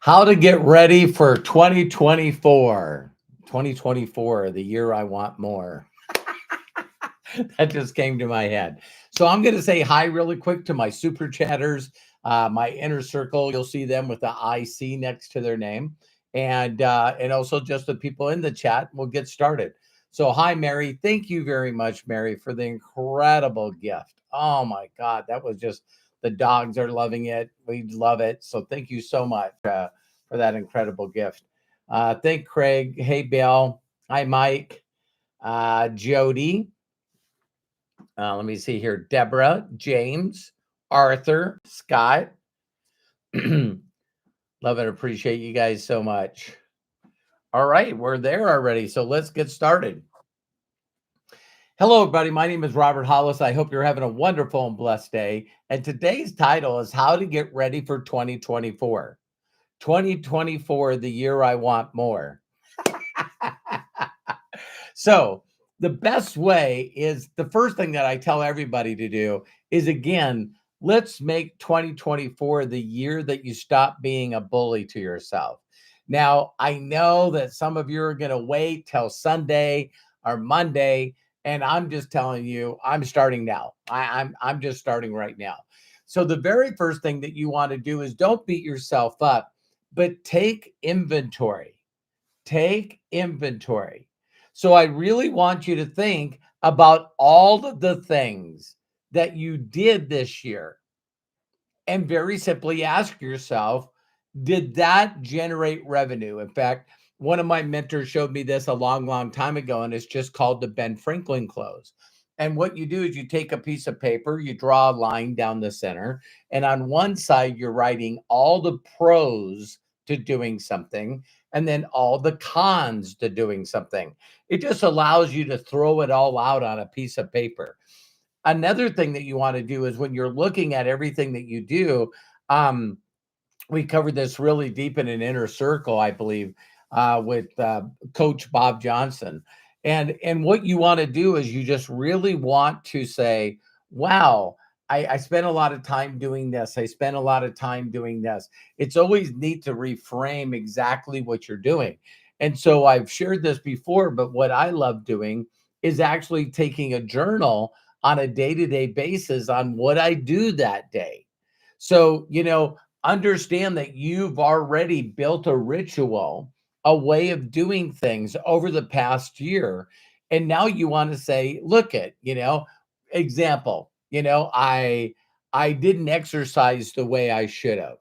How to get ready for 2024. 2024, the year I want more. That just came to my head. So I'm going to say hi really quick to my super chatters, my inner circle. You'll see them with the IC next to their name, and also just the people in the chat. We'll get started. So hi, Mary. Thank you very much, Mary, for the incredible gift. Oh my God, that was just the dogs are loving it. We love it. So thank you so much for that incredible gift. Thank Craig. Hey, Bill. Hi, Mike. Jody. Let me see here. Deborah, James, Arthur, Scott. Love and appreciate you guys so much. All right, we're there already. So let's get started. Hello, everybody. My name is Robert Hollis. I hope you're having a wonderful and blessed day. And today's title is How to Get Ready for 2024. 2024, the year I want more. So, the best way is the first thing that I tell everybody to do is again, let's make 2024 the year that you stop being a bully to yourself. Now, I know that some of you are going to wait till Sunday or Monday, and I'm just telling you, I'm starting now. I'm just starting right now. So the very first thing that you want to do is don't beat yourself up, but take inventory. Take inventory. So I really want you to think about all of the things that you did this year and very simply ask yourself, did that generate revenue? In fact, one of my mentors showed me this a long, long time ago, and it's just called the Ben Franklin close. And what you do is you take a piece of paper, you draw a line down the center, and on one side, you're writing all the pros to doing something, and then all the cons to doing something. It just allows you to throw it all out on a piece of paper. Another thing that you want to do is when you're looking at everything that you do, um, we covered this really deep in an inner circle, I believe, with Coach Bob Johnson. And what you want to do is you just really want to say, "Wow, I spent a lot of time doing this. I spent a lot of time doing this." It's always neat to reframe exactly what you're doing. And so I've shared this before, but what I love doing is actually taking a journal on a day-to-day basis on what I do that day. So, understand that you've already built a ritual, a way of doing things over the past year. And now you want to say, look at, example, I didn't exercise the way I should have.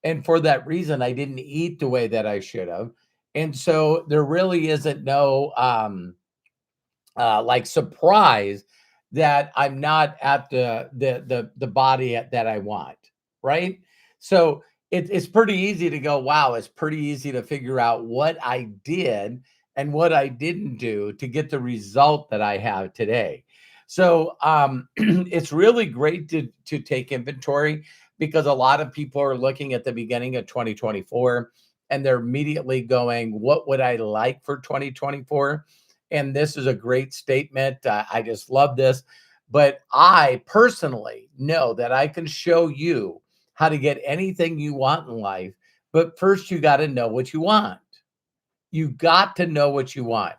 And for that reason, I didn't eat the way that I should have. And so there really isn't no like surprise that I'm not at the body that I want, right? So it's pretty easy to go, wow, it's pretty easy to figure out what I did and what I didn't do to get the result that I have today. So it's really great to take inventory because a lot of people are looking at the beginning of 2024 and they're immediately going, what would I like for 2024? And this is a great statement. I just love this. But I personally know that I can show you how to get anything you want in life. But first, you got to know what you want. You got to know what you want.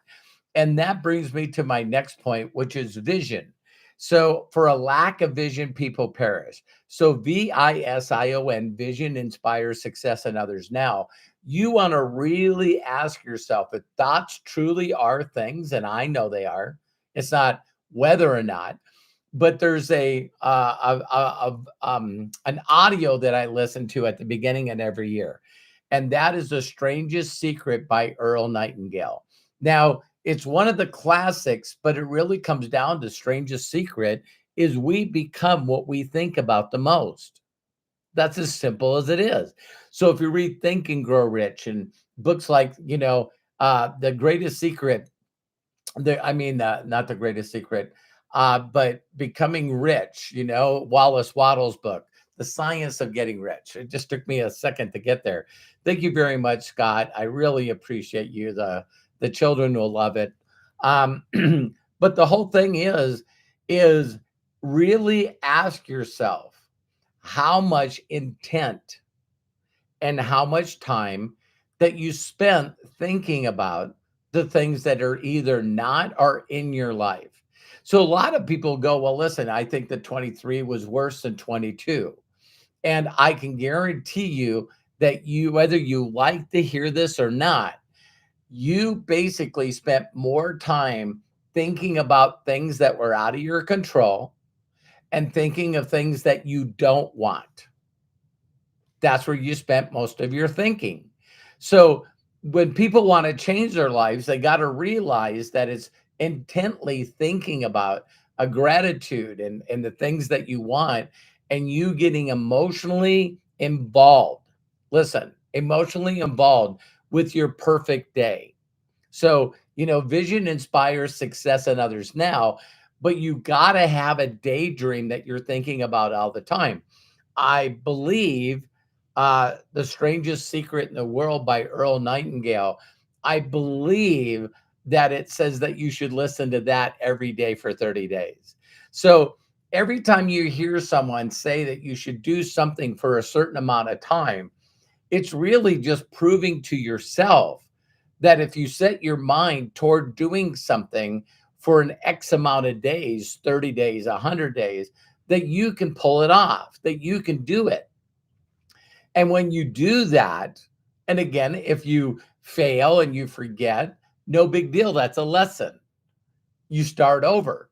And that brings me to my next point, which is vision. So, for a lack of vision, people perish. So, VISION, vision inspires success in others. Now, you want to really ask yourself if thoughts truly are things, and I know they are. It's not whether or not, but there's an audio that I listen to at the beginning of every year, and that is The Strangest Secret by Earl Nightingale. Now, it's one of the classics, but it really comes down to strangest secret is we become what we think about the most. That's as simple as it is. So if you read Think and Grow Rich and books like, The Greatest Secret, not The Greatest Secret, but Becoming Rich, Wallace Waddle's book, The Science of Getting Rich. It just took me a second to get there. Thank you very much, Scott. I really appreciate you. The children will love it. Um, but the whole thing is really ask yourself how much intent and how much time that you spent thinking about the things that are either not or in your life. So a lot of people go, well, listen, I think that 23 was worse than 22. And I can guarantee you that you, whether you like to hear this or not, you basically spent more time thinking about things that were out of your control and thinking of things that you don't want. That's where you spent most of your thinking. So when people want to change their lives, they got to realize that it's intently thinking about a gratitude and the things that you want and you getting emotionally involved. Listen, emotionally involved with your perfect day. So, vision inspires success in others now, but you got to have a daydream that you're thinking about all the time. I believe The Strangest Secret in the World by Earl Nightingale. I believe that it says that you should listen to that every day for 30 days. So every time you hear someone say that you should do something for a certain amount of time, it's really just proving to yourself that if you set your mind toward doing something for an X amount of days, 30 days, 100 days, that you can pull it off, that you can do it. And when you do that, and again, if you fail and you forget, no big deal. That's a lesson. You start over.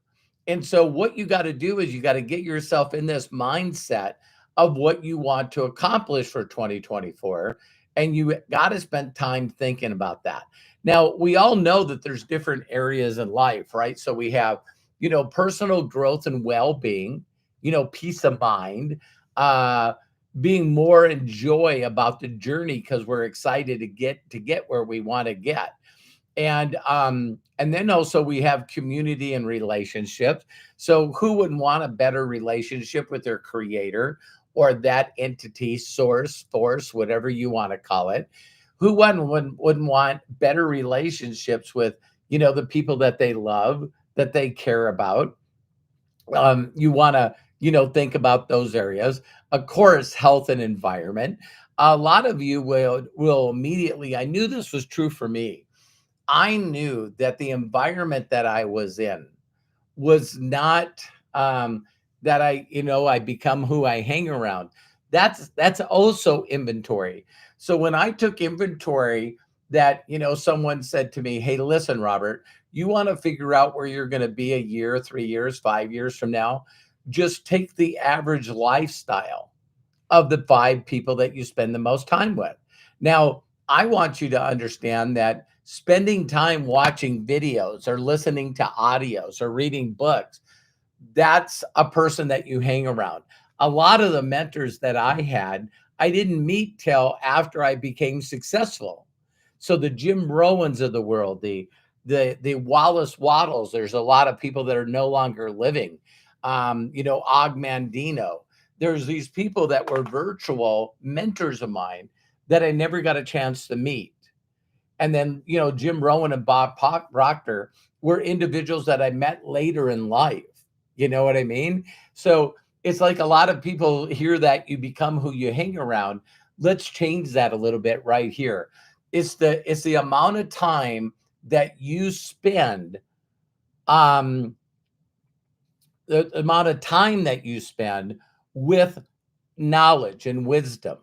And so, what you got to do is you got to get yourself in this mindset of what you want to accomplish for 2024. And you got to spend time thinking about that. Now, we all know that there's different areas in life, right? So, we have, personal growth and well being, peace of mind, uh, being more in joy about the journey because we're excited to get where we want to get. And then also we have community and relationships. So who wouldn't want a better relationship with their creator or that entity, source, force, whatever you want to call it? Who wouldn't want better relationships with, the people that they love, that they care about? You want to, think about those areas. Of course, health and environment. A lot of you will immediately, I knew this was true for me. I knew that the environment that I was in was not that I become who I hang around. That's also inventory. So when I took inventory, that someone said to me, "Hey, listen, Robert, you want to figure out where you're going to be a year, 3 years, 5 years from now? Just take the average lifestyle of the five people that you spend the most time with." Now, I want you to understand that spending time watching videos or listening to audios or reading books, that's a person that you hang around. A lot of the mentors that I had, I didn't meet till after I became successful. So the Jim Rowans of the world, the Wallace Waddles, there's a lot of people that are no longer living. Og Mandino. There's these people that were virtual mentors of mine that I never got a chance to meet. And then, Jim Rohn and Bob Proctor were individuals that I met later in life. You know what I mean? So it's like a lot of people hear that you become who you hang around. Let's change that a little bit right here. It's the amount of time that you spend, um, the amount of time that you spend with knowledge and wisdom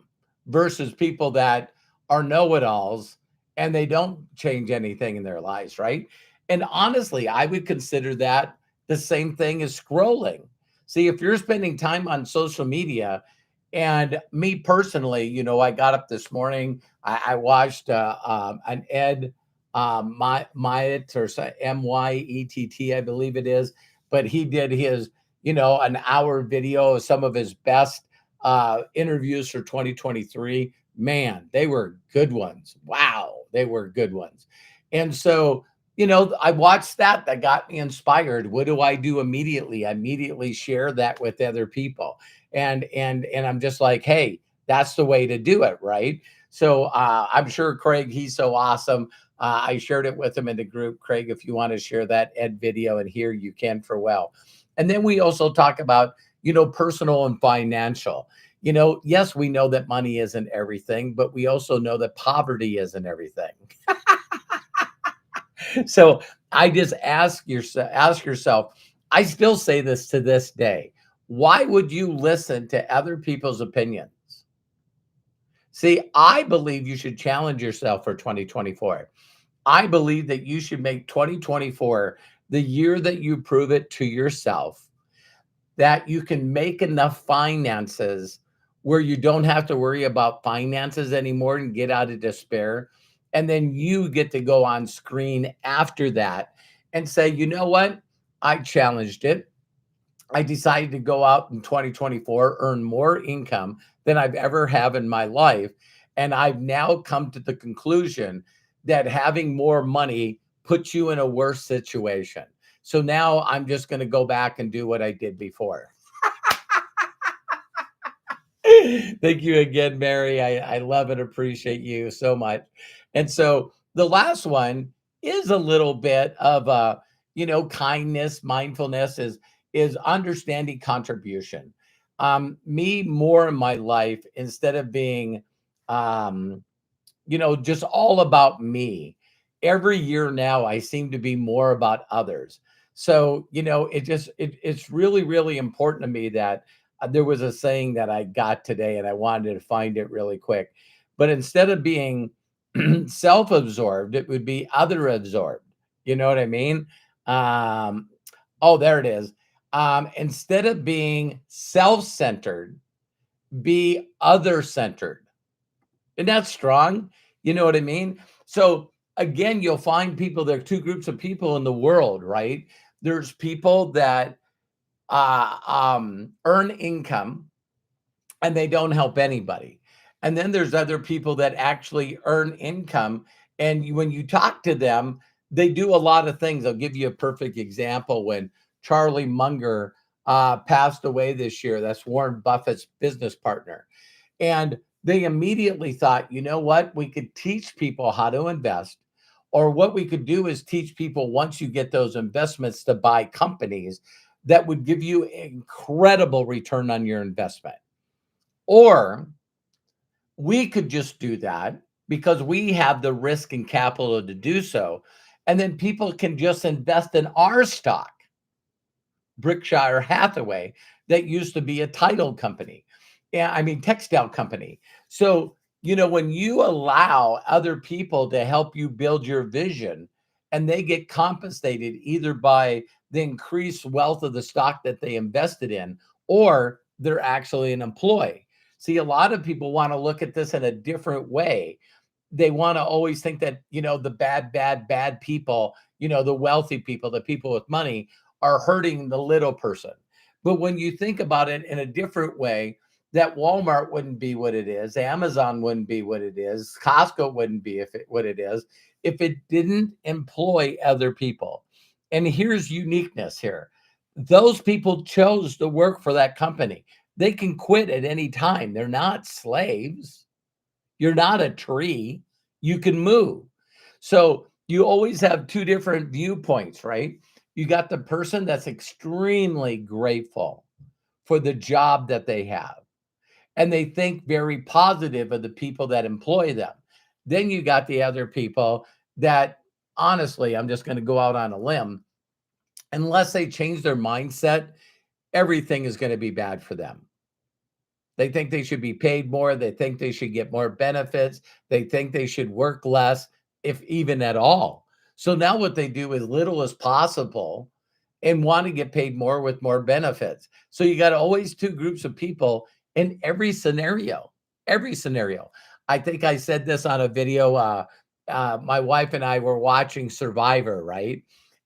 versus people that are know-it-alls and they don't change anything in their lives, right? And honestly, I would consider that the same thing as scrolling. See, if you're spending time on social media, and me personally, I got up this morning, I watched an Ed Myatt or Myett, I believe it is, but he did his, an hour video of some of his best interviews for 2023. Man, they were good ones. Wow, they were good ones. And so, I watched that. That got me inspired. What do I do immediately? I immediately share that with other people, and I'm just like, hey, that's the way to do it, right? So I'm sure Craig, he's so awesome. I shared it with him in the group. Craig, if you want to share that Ed video and here, you can for well. And then we also talk about, personal and financial. Yes, we know that money isn't everything, but we also know that poverty isn't everything. So I just ask yourself, I still say this to this day. Why would you listen to other people's opinions? See, I believe you should challenge yourself for 2024. I believe that you should make 2024 the year that you prove it to yourself that you can make enough finances where you don't have to worry about finances anymore and get out of despair. And then you get to go on screen after that and say, you know what? I challenged it. I decided to go out in 2024, earn more income than I've ever have in my life. And I've now come to the conclusion that having more money puts you in a worse situation. So now I'm just going to go back and do what I did before. Thank you again, Mary. I love and appreciate you so much. And so the last one is a little bit of kindness, mindfulness is understanding contribution. Me more in my life instead of being um just all about me. Every year now, I seem to be more about others. So, it's really, really important to me that there was a saying that I got today and I wanted to find it really quick. But instead of being self absorbed, it would be other absorbed. You know what I mean? Um, oh, there it is. Instead of being self centered, be other centered. Isn't that strong? You know what I mean? So again, you'll find people, there are two groups of people in the world, right? There's people that earn income and they don't help anybody. And then there's other people that actually earn income. And when you talk to them, they do a lot of things. I'll give you a perfect example. When Charlie Munger passed away this year, that's Warren Buffett's business partner. And they immediately thought, you know what? We could teach people how to invest. Or what we could do is teach people once you get those investments to buy companies that would give you incredible return on your investment. Or we could just do that because we have the risk and capital to do so. And then people can just invest in our stock, Berkshire Hathaway, that used to be a title company. Yeah, I mean, textile company. So, when you allow other people to help you build your vision and they get compensated either by the increased wealth of the stock that they invested in or they're actually an employee. See, a lot of people want to look at this in a different way. They want to always think that, the bad people, the wealthy people, the people with money are hurting the little person. But when you think about it in a different way, that Walmart wouldn't be what it is, Amazon wouldn't be what it is, Costco wouldn't be what it is if it didn't employ other people. And here's uniqueness here. Those people chose to work for that company. They can quit at any time. They're not slaves. You're not a tree. You can move. So you always have two different viewpoints, right? You got the person that's extremely grateful for the job that they have, and they think very positive of the people that employ them. Then you got the other people that, honestly, I'm just going to go out on a limb, unless they change their mindset, everything is going to be bad for them. They think they should be paid more. They think they should get more benefits. They think they should work less, if even at all. So now what they do as little as possible and want to get paid more with more benefits. So you got always two groups of people in every scenario. Every scenario. I think I said this on a video. My wife and I were watching Survivor, right?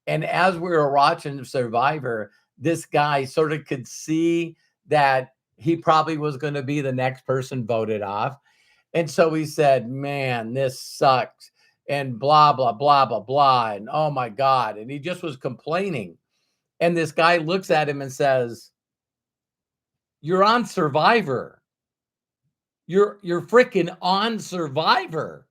And as we were watching Survivor, this guy sort of could see that he probably was going to be the next person voted off. And so he said, man, this sucks. And blah, blah, blah, blah, blah. And oh my God. And he just was complaining. And this guy looks at him and says, you're on Survivor. You're freaking on Survivor.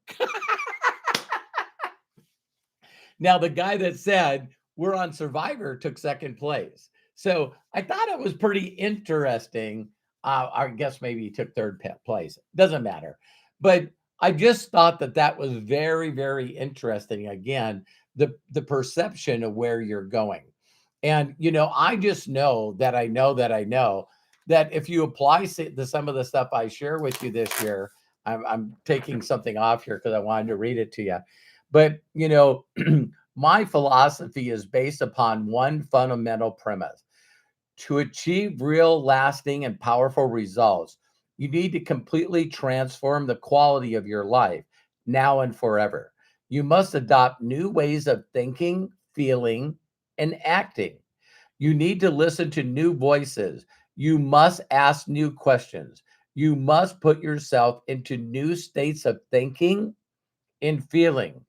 Now, the guy that said we're on Survivor took second place. So I thought it was pretty interesting I guess maybe he took third place. Doesn't matter. But I just thought that that was very, very interesting. Again, the perception of where you're going. And, I just know that I know that I know that if you apply some of the stuff I share with you this year, I'm taking something off here because I wanted to read it to you. But, my philosophy is based upon one fundamental premise: to achieve real, lasting, and powerful results, you need to completely transform the quality of your life now and forever. You must adopt new ways of thinking, feeling, and acting. You need to listen to new voices. You must ask new questions. You must put yourself into new states of thinking and feeling.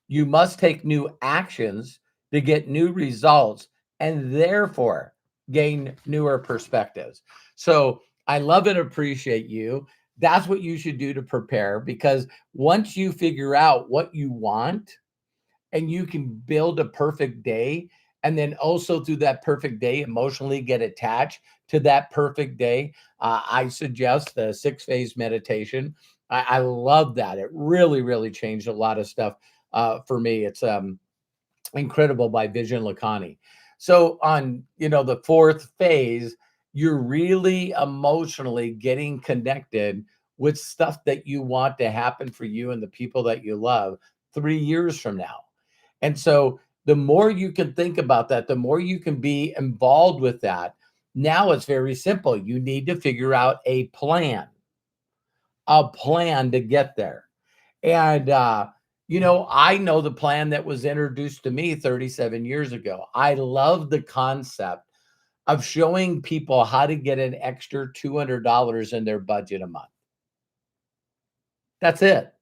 You must take new actions to get new results and therefore gain newer perspectives. So I love and appreciate you. That's what you should do to prepare, because once you figure out what you want and you can build a perfect day, and then also through that perfect day emotionally get attached to that perfect day, I suggest the 6 phase meditation. I love that. It really, really changed a lot of stuff for me. It's Incredible by Vision Lakhani. So on, the fourth phase, you're really emotionally getting connected with stuff that you want to happen for you and the people that you love 3 years from now. And so the more you can think about that, the more you can be involved with that. Now it's very simple. You need to figure out a plan to get there. And, I know the plan that was introduced to me 37 years ago. I love the concept of showing people how to get an extra $200 in their budget a month. That's it.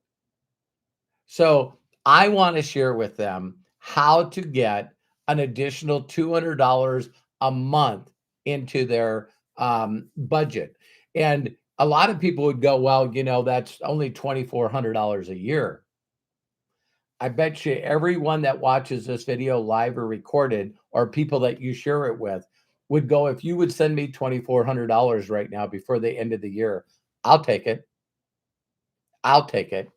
So I want to share with them how to get an additional $200 a month into their budget. And a lot of people would go, well, that's only $2,400 a year. I bet you everyone that watches this video live or recorded, or people that you share it with, would go, if you would send me $2,400 right now before the end of the year, I'll take it. I'll take it.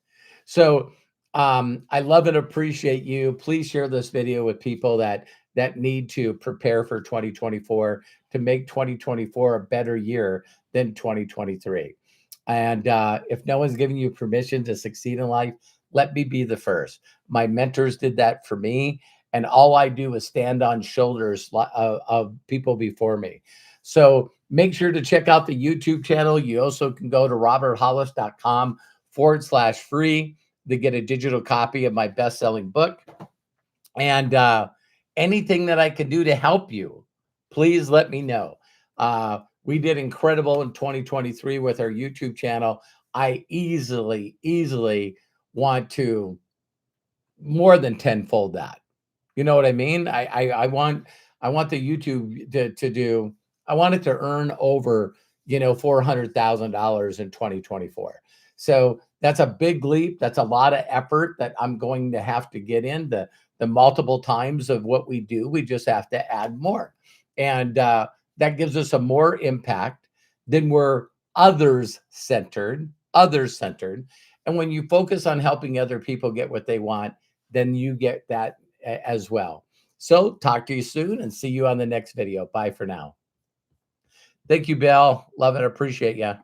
So I love and appreciate you. Please share this video with people that need to prepare for 2024 to make 2024 a better year than 2023. And if no one's giving you permission to succeed in life, let me be the first. My mentors did that for me, and all I do is stand on shoulders of people before me. So make sure to check out the YouTube channel. You also can go to roberthollis.com/free to get a digital copy of my best-selling book. And anything that I can do to help you, please let me know. We did incredible in 2023 with our YouTube channel. I easily want to more than tenfold that. You know what I mean? I want the YouTube to do. I want it to earn over $400,000 in 2024. So that's a big leap. That's a lot of effort that I'm going to have to get in the multiple times of what we do. We just have to add more, and that gives us a more impact. Then we're others centered. Others centered. And when you focus on helping other people get what they want, then you get that as well. So talk to you soon and see you on the next video. Bye for now. Thank you, Bill. Love and appreciate you.